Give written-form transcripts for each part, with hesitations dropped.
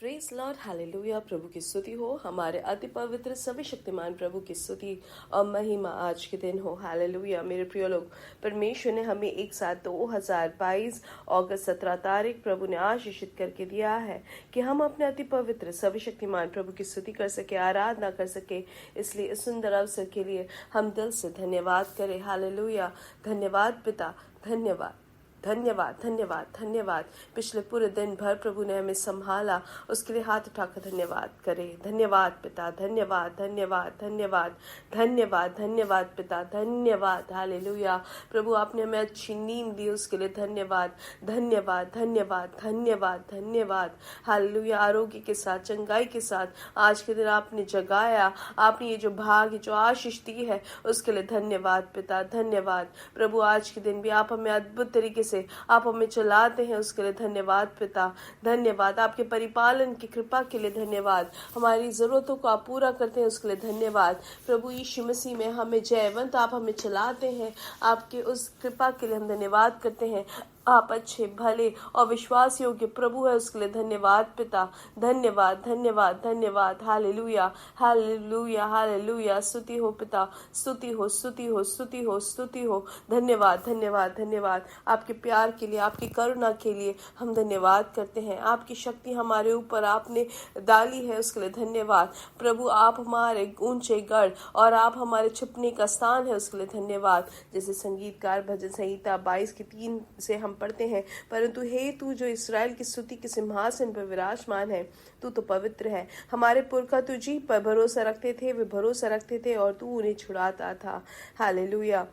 Praise Lord, hallelujah. प्रभु की स्तुति हो। हमारे अति पवित्र सभी शक्तिमान प्रभु की स्तुति और महिमा आज के दिन हो। हालेलुया। मेरे प्रिय लोग, परमेश्वर ने हमें एक साथ 2022 अगस्त 17 तारीख प्रभु ने आशीषित करके दिया है कि हम अपने अति पवित्र सभी शक्तिमान प्रभु की स्तुति कर सके, आराधना कर सके। इसलिए इस सुंदर अवसर के लिए हम दिल से धन्यवाद करें। हालेलुया। धन्यवाद पिता, धन्यवाद धन्यवाद धन्यवाद धन्यवाद। पिछले पूरे दिन भर प्रभु ने हमें संभाला, उसके लिए हाथ उठाकर धन्यवाद करें। धन्यवाद पिता, धन्यवाद धन्यवाद धन्यवाद धन्यवाद धन्यवाद पिता, धन्यवाद। हालेलुया। प्रभु आपने हमें अच्छी नींद दी, उसके लिए धन्यवाद धन्यवाद धन्यवाद धन्यवाद धन्यवाद। हालेलुया। आरोग्य के साथ, चंगाई के साथ आज के दिन आपने जगाया, आपने ये जो भाग, जो आशीष दी है उसके लिए धन्यवाद पिता, धन्यवाद। प्रभु आज के दिन भी आप हमें अद्भुत तरीके से आप हमें चलाते हैं, उसके लिए धन्यवाद पिता, धन्यवाद। आपके परिपालन की कृपा के लिए धन्यवाद। हमारी जरूरतों को आप पूरा करते हैं, उसके लिए धन्यवाद। प्रभु यीशु मसीह में हमें जयवंत आप हमें चलाते हैं, आपके उस कृपा के लिए हम धन्यवाद करते हैं। आप अच्छे, भले और विश्वास योग्य प्रभु है, उसके लिए धन्यवाद पिता, धन्यवाद धन्यवाद धन्यवाद। Hallelujah hallelujah hallelujah. स्तुति हो पिता, स्तुति हो स्तुति हो स्तुति हो स्तुति हो। धन्यवाद धन्यवाद धन्यवाद। आपके प्यार के लिए, आपकी करुणा के लिए हम धन्यवाद करते हैं। आपकी शक्ति हमारे ऊपर आपने डाली है, उसके लिए धन्यवाद। प्रभु आप हमारे ऊंचे गढ़ और आप हमारे छुपने का स्थान है, उसके लिए धन्यवाद। जैसे संगीतकार भजन संहिता 22:3 से हम पढ़ते हैं, परंतु हे तू जो इस्राएल की स्तुति के सिंहासन पर विराजमान है, तू तो पवित्र है। हमारे पुरखा तुझी पर भरोसा रखते थे, वे भरोसा रखते थे और तू उन्हें छुड़ाता था। हालेलुया,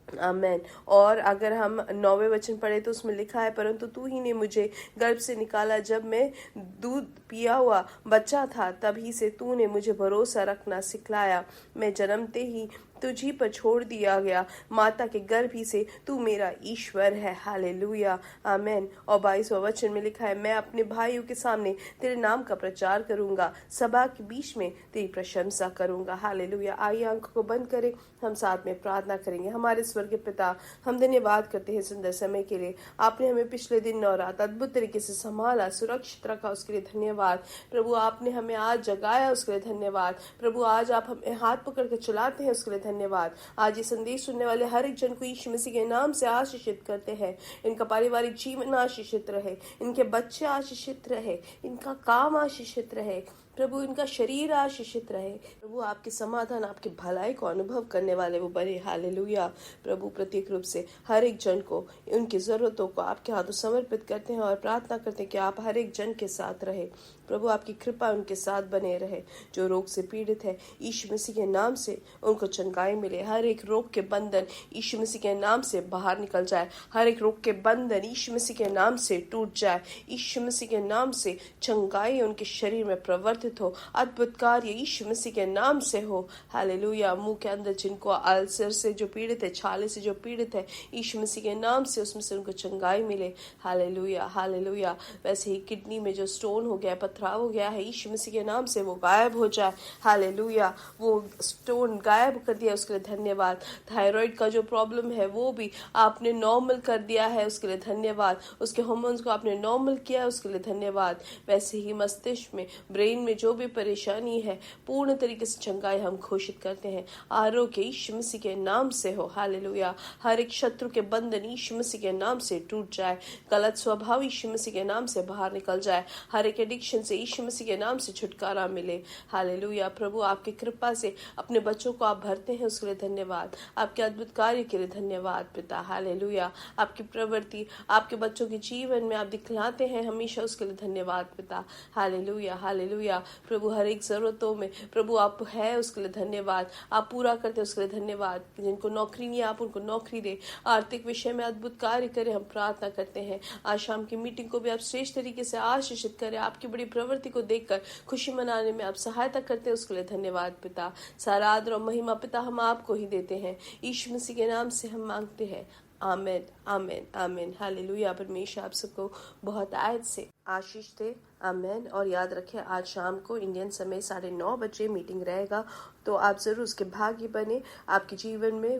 आमेन। और अगर हम 9वें वचन पढ़े तो उसमें लिखा है, परंतु तू ही ने मुझे गर्भ से निकाला, जब मैं दूध पिया हुआ बच्चा था तभी से तूने मुझे भरोसा रखना सिखलाया। मैं जन्मते ही तुझी पर छोड़ दिया गया, माता के गर्भ ही से तू मेरा ईश्वर है। हालेलुया, आमेन। और 22वां वचन में लिखा है, मैं अपने भाइयों के सामने तेरे नाम का प्रचार करूंगा, सभा के बीच में तेरी प्रशंसा करूंगा। हालेलुया। आइए आंखों को बंद करें, हम साथ में प्रार्थना करेंगे। हमारे स्वर्गीय पिता, हम धन्यवाद करते हैं सुंदर समय के लिए। आपने हमें पिछले दिन और रात अद्भुत तरीके से संभाला, सुरक्षित रखा, उसके लिए धन्यवाद। प्रभु आपने हमें आज जगाया, उसके लिए धन्यवाद। प्रभु आज आप हमें हाथ पकड़ के चलाते हैं, उसके लिए धन्यवाद। आज ये संदेश सुनने वाले हर एक जन को यीशु मसीह के नाम से आशीषित करते हैं। इनका पारिवारिक जीवन आशीषित रहे, इनके बच्चे आशीषित रहे, इनका काम आशीषित रहे, प्रभु इनका शरीर आशीषित रहे। प्रभु आपके समाधान, आपकी भलाई को अनुभव करने वाले वो बने। हालेलुया। प्रभु प्रत्येक रूप से हर एक जन को, उनकी जरूरतों को आपके हाथों समर्पित करते हैं और प्रार्थना करते हैं कि आप हर एक जन के साथ रहे। प्रभु आपकी कृपा उनके साथ बने रहे। जो रोग से पीड़ित है, यीशु मसीह के नाम से उनको चंगाई मिले। हर एक रोग के बंधन यीशु मसीह के नाम से बाहर निकल जाए। हर एक रोग के बंधन यीशु मसीह के नाम से टूट जाए। यीशु मसीह के नाम से चंगाई उनके शरीर में प्रवर्तित हो। अद्भुत कार्य यीशु मसीह के नाम से हो। हालेलुया। मुंह के अंदर जिनको अल्सर से जो पीड़ित है, छाले से जो पीड़ित है, यीशु मसीह के नाम से उसमें से उनको चंगाई मिले। Hallelujah hallelujah. वैसे ही किडनी में जो स्टोन हो गया, पथराव हो गया है, यीशु मसीह के नाम से वो गायब हो जाए। हालेलुया। वो स्टोन गायब कर दिया, उसके लिए धन्यवाद। थायराइड का जो प्रॉब्लम है वो भी आपने नॉर्मल कर दिया है, उसके लिए धन्यवाद। उसके हार्मोन्स को आपने नॉर्मल किया, उसके लिए धन्यवाद। वैसे ही मस्तिष्क में, ब्रेन में जो भी परेशानी है, पूर्ण तरीके से चंगाई हम घोषित करते हैं। आरोग्य यीशु मसीह के नाम से हो। हालेलुया। हर एक शत्रु के बंधन यीशु मसीह के नाम से टूट जाए। गलत स्वभाव यीशु मसीह के नाम से बाहर निकल जाए। हर एक एडिक्शन से यीशु मसीह के नाम से छुटकारा मिले। हालेलुया। प्रभु आपकी कृपा से अपने बच्चों को आप भरते हैं, उसके लिए धन्यवाद। आपके अद्भुत कार्य के लिए धन्यवाद पिता। हालेलुया। आपकी प्रवृत्ति आपके बच्चों के जीवन में आप दिखलाते हैं हमेशा, उसके लिए धन्यवाद पिता। Hallelujah hallelujah. प्रभु हर एक जरूरतों में प्रभु आप है, उसके लिए धन्यवाद। आप पूरा करते हैं, उसके लिए धन्यवाद। जिनको नौकरी नहीं, आप उनको नौकरी दे। आर्थिक विषय में अद्भुत कार्य करें, हम प्रार्थना करते हैं। आज शाम की मीटिंग को भी आप श्रेष्ठ तरीके से आशीषित करें। आपकी बड़ी प्रवृत्ति को देखकर खुशी मनाने में आप सहायता करते हैं, उसके लिए धन्यवाद पिता। सारा आदर और महिमा पिता हम आपको ही देते हैं। यीशु मसीह के नाम से हम मांगते हैं, आमेन आमेन आमेन। हालेलुया। परमेश्वर आप सबको बहुत आयत से आशीष दे, आमेन। और याद रखें, आज शाम को इंडियन समय 9:30 बजे मीटिंग रहेगा, तो आप जरूर उसके भागी बने। आपके जीवन में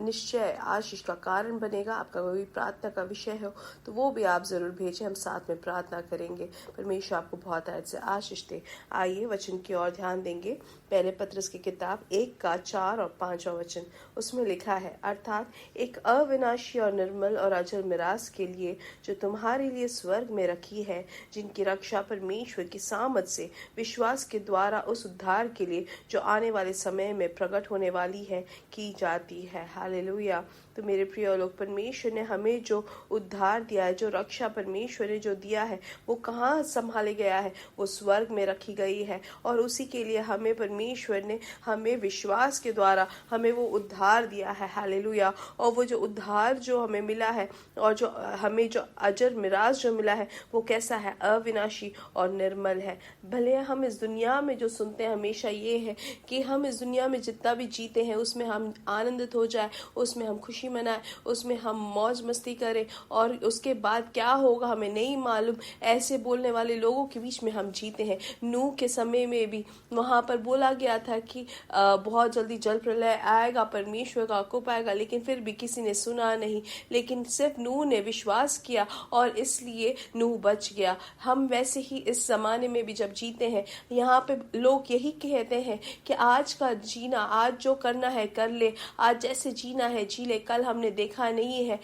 निश्चय आशीष का कारण बनेगा। आपका कोई प्रार्थना का विषय हो तो वो भी आप ज़रूर भेजें, हम साथ में प्रार्थना करेंगे। परमेश्वर आपको बहुत ऐसे आशीष दे। आइए वचन की ओर ध्यान देंगे। पहले पत्रस की किताब 1 का 4 और 5 वचन, उसमें लिखा है, अर्थात एक अविनाशी और निर्मल और अजर मिरास के लिए जो तुम्हारे लिए स्वर्ग में रखी है, जिनकी रक्षा परमेश्वर की सामर्थ से विश्वास के द्वारा उस उद्धार के लिए जो आने वाले समय में प्रकट होने वाली है की जाती है। हालेलुया। तो मेरे प्रिय लोग, परमेश्वर ने हमें जो उद्धार दिया है, जो रक्षा परमेश्वर ने जो दिया है, वो कहाँ संभाले गया है? वो स्वर्ग में रखी गई है। और उसी के लिए हमें परमेश्वर ने हमें विश्वास के द्वारा हमें वो उद्धार दिया है। हालेलुया। और वो जो उद्धार जो हमें मिला है और जो हमें जो अजर मिराज जो मिला है, वो कैसा है? अविनाशी और निर्मल है। भले हम इस दुनिया में जो सुनते हैं हमेशा ये है कि हम इस दुनिया में जितना भी जीते हैं उसमें हम आनंदित हो जाए, उसमें हम खुशी मनाए, उसमें हम मौज मस्ती करें, और उसके बाद क्या होगा हमें नहीं मालूम। ऐसे बोलने वाले लोगों के बीच में हम जीते हैं। नूह के समय में भी वहां पर बोला गया था कि बहुत जल्दी जल प्रलय आएगा, परमेश्वर का कोप आएगा, लेकिन फिर भी किसी ने सुना नहीं। लेकिन सिर्फ नूह ने विश्वास किया और इसलिए नूह बच गया। हम वैसे ही इस जमाने में भी जब जीते हैं, यहाँ पे लोग यही कहते हैं कि आज का जीना, आज जो करना है कर ले, आज जैसे जीना है जी ले। कल हमने देखा नहीं है,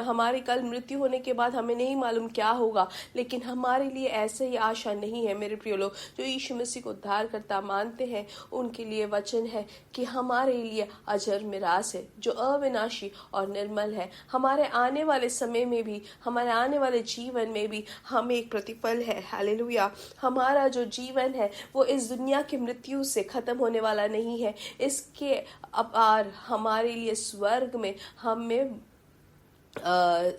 हमारी कल मृत्यु होने के बाद हमें नहीं मालूम क्या होगा। लेकिन हमारे लिए ऐसे ही आशा नहीं है मेरे प्रिय लोग। जो यीशु मसीह को उद्धारकर्ता मानते हैं उनके लिए वचन है कि हमारे लिए अजर मिरास है जो अविनाशी और निर्मल है। हमारे आने वाले समय में भी, हमारे आने वाले जीवन में भी हमें एक प्रतिफल है। हालेलुया। हमारा जो जीवन है वो इस दुनिया की मृत्यु से खत्म होने वाला नहीं है। इसके अपार हमारे लिए स्वर्ग में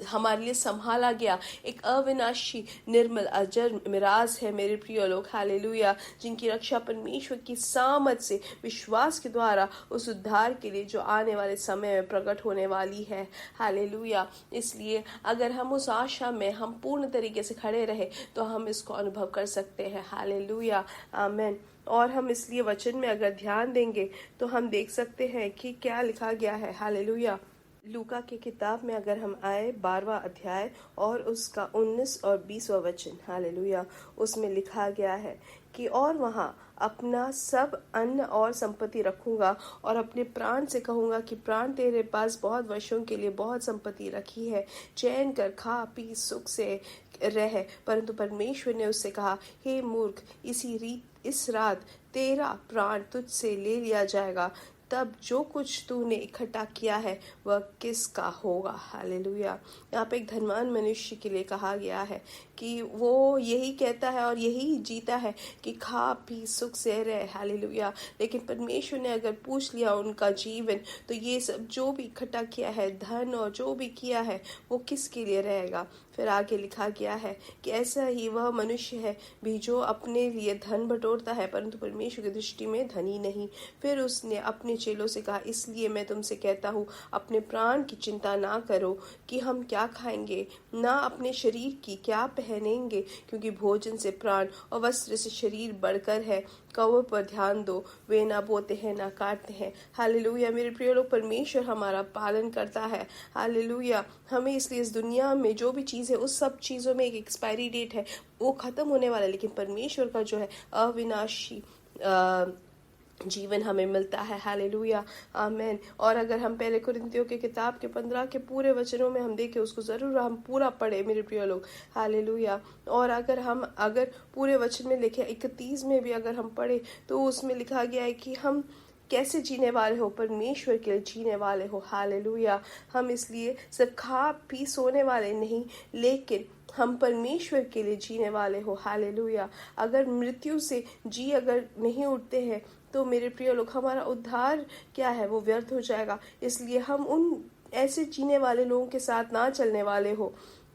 हमारे लिए संभाला गया एक अविनाशी निर्मल अजर मिराज है मेरे प्रिय लोग। हालेलुया। जिनकी रक्षा परमेश्वर की सामर्थ से विश्वास के द्वारा उस उद्धार के लिए जो आने वाले समय में प्रकट होने वाली है। हालेलुया। इसलिए अगर हम उस आशा में हम पूर्ण तरीके से खड़े रहे तो हम इसको अनुभव कर सकते हैं। हालेलुया। आमीन। और हम इसलिए वचन में अगर ध्यान देंगे तो हम देख सकते हैं कि क्या लिखा गया है। हालेलुया। लूका की किताब में अगर हम आए 12वां अध्याय और उसका 19 और 20वां वचन, हालेलुया, उसमें लिखा गया है कि और वहाँ अपना सब अन्न और संपत्ति रखूंगा और अपने प्राण से कहूंगा कि प्राण तेरे पास बहुत वर्षों के लिए बहुत संपत्ति रखी है, चैन कर खा पी सुख से रह। परंतु परमेश्वर ने उससे कहा, हे मूर्ख, इस रात तेरा प्राण तुझसे ले लिया जाएगा। तब जो कुछ तूने इकट्ठा किया है वह किसका होगा? हालेलुया। यहाँ पे एक धनवान मनुष्य के लिए कहा गया है कि वो यही कहता है और यही जीता है कि खा पी सुख से रहे। हालेलुया। लेकिन परमेश्वर ने अगर पूछ लिया उनका जीवन, तो ये सब जो भी इकट्ठा किया है, धन और जो भी किया है, वो किसके लिए रहेगा? फिर आगे लिखा गया है कि ऐसा ही वह मनुष्य है भी जो अपने लिए धन बटोरता है परंतु परमेश्वर की दृष्टि में धनी नहीं। फिर उसने अपने चेलों से कहा, इसलिए मैं तुमसे कहता हूँ, अपने प्राण की चिंता ना करो कि हम क्या खाएंगे, ना अपने शरीर की क्या पहनेंगे, क्योंकि भोजन से प्राण और वस्त्र से शरीर बढ़कर है। कौवों पर ध्यान दो, वे ना बोते हैं ना काटते हैं। हालेलुया। मेरे प्रिय लोग, परमेश्वर हमारा पालन करता है। हालेलुया। हमें इसलिए इस दुनिया में जो भी चीज़ है उस सब चीज़ों में एक एक्सपायरी डेट है, वो खत्म होने वाला है। लेकिन परमेश्वर का जो है अविनाशी जीवन हमें मिलता है। हालेलुया। आमेन। और अगर हम पहले कुरिन्थियों के किताब के 15 के पूरे वचनों में हम देखें, उसको जरूर हम पूरा पढ़े मेरे प्रिय लोग। हालेलुया। और अगर पूरे वचन में लिखे 31 में भी अगर हम पढ़े तो उसमें लिखा गया है कि हम कैसे जीने वाले हो, परमेश्वर के लिए जीने वाले हो। हालेलुया। हम इसलिए सिर्फ खा पी सोने वाले नहीं, लेकिन हम परमेश्वर के लिए जीने वाले हो। हालेलुया। अगर मृत्यु से अगर नहीं उठते हैं तो मेरे प्रिय लोग, हमारा उद्धार क्या है वो व्यर्थ हो जाएगा। इसलिए हम उन ऐसे जीने वाले लोगों के साथ ना चलने वाले हो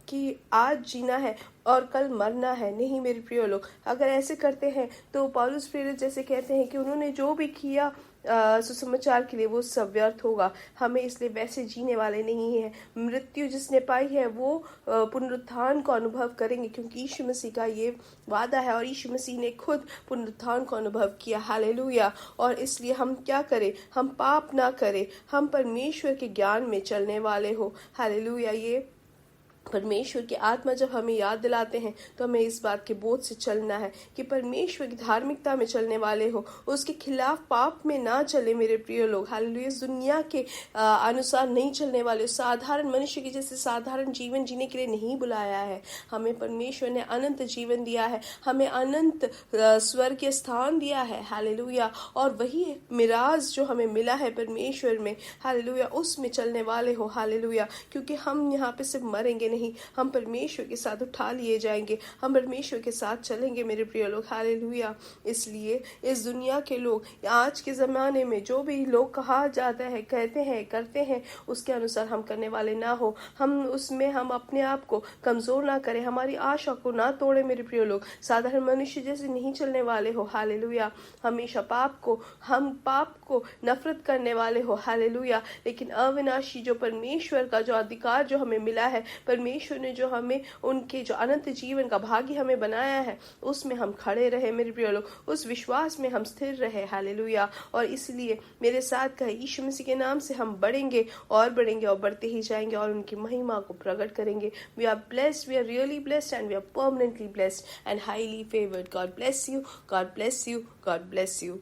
कि आज जीना है और कल मरना है। नहीं मेरे प्रिय लोग, अगर ऐसे करते हैं तो पौलुस प्रेरित जैसे कहते हैं कि उन्होंने जो भी किया सुसमाचार के लिए वो सब व्यर्थ होगा। हमें इसलिए वैसे जीने वाले नहीं है। मृत्यु जिसने पाई है वो पुनरुत्थान को अनुभव करेंगे, क्योंकि यीशु मसीह का ये वादा है और यीशु मसीह ने खुद पुनरुत्थान को अनुभव किया। हालेलुया। और इसलिए हम क्या करें? हम पाप ना करें, हम परमेश्वर के ज्ञान में चलने वाले हो। हालेलुया। ये परमेश्वर की आत्मा जब हमें याद दिलाते हैं तो हमें इस बात के बोझ से चलना है कि परमेश्वर की धार्मिकता में चलने वाले हो, उसके खिलाफ पाप में ना चले मेरे प्रिय लोग। हालेलुया। इस दुनिया के अनुसार नहीं चलने वाले, साधारण मनुष्य के जैसे साधारण जीवन जीने के लिए नहीं बुलाया है। हमें परमेश्वर ने अनंत जीवन दिया है, हमें अनंत स्वर्गीय स्थान दिया है। हालेलुया। और वही मिराज जो हमें मिला है परमेश्वर में, हालेलुया, उसमें चलने वाले हो। हालेलुया। क्योंकि हम यहाँ पे सिर्फ मरेंगे नहीं, हम परमेश्वर के साथ उठा लिए जाएंगे, हम परमेश्वर के साथ चलेंगे मेरे प्रिय लोग। हालेलुया। इसलिए इस दुनिया के लोग, आज के ज़माने में जो भी लोग कहा जाता है, कहते हैं, करते हैं, उसके अनुसार हम करने वाले ना हो। हम उसमें हम अपने आप को कमज़ोर ना करें, हमारी आशा को ना तोड़े मेरे प्रिय लोग। साधारण मनुष्य जैसे नहीं चलने वाले हो। हालेलुया। हमेशा हम पाप को नफरत करने वाले हो। हालेलुया। लेकिन अविनाशी जो परमेश्वर का जो अधिकार जो हमें मिला है, परमेश्वर ने जो हमें उनके जो अनंत जीवन का भागी हमें बनाया है, उसमें हम खड़े रहे मेरे प्रिय लोग, उस विश्वास में हम स्थिर रहे। हालेलुया। और इसलिए मेरे साथ कहे, यीशु मसीह के नाम से हम बढ़ेंगे और बढ़ते ही जाएंगे और उनकी महिमा को प्रकट करेंगे। We are blessed, we are really blessed and we are permanently blessed and highly favoured. God bless you, God bless you, God bless you.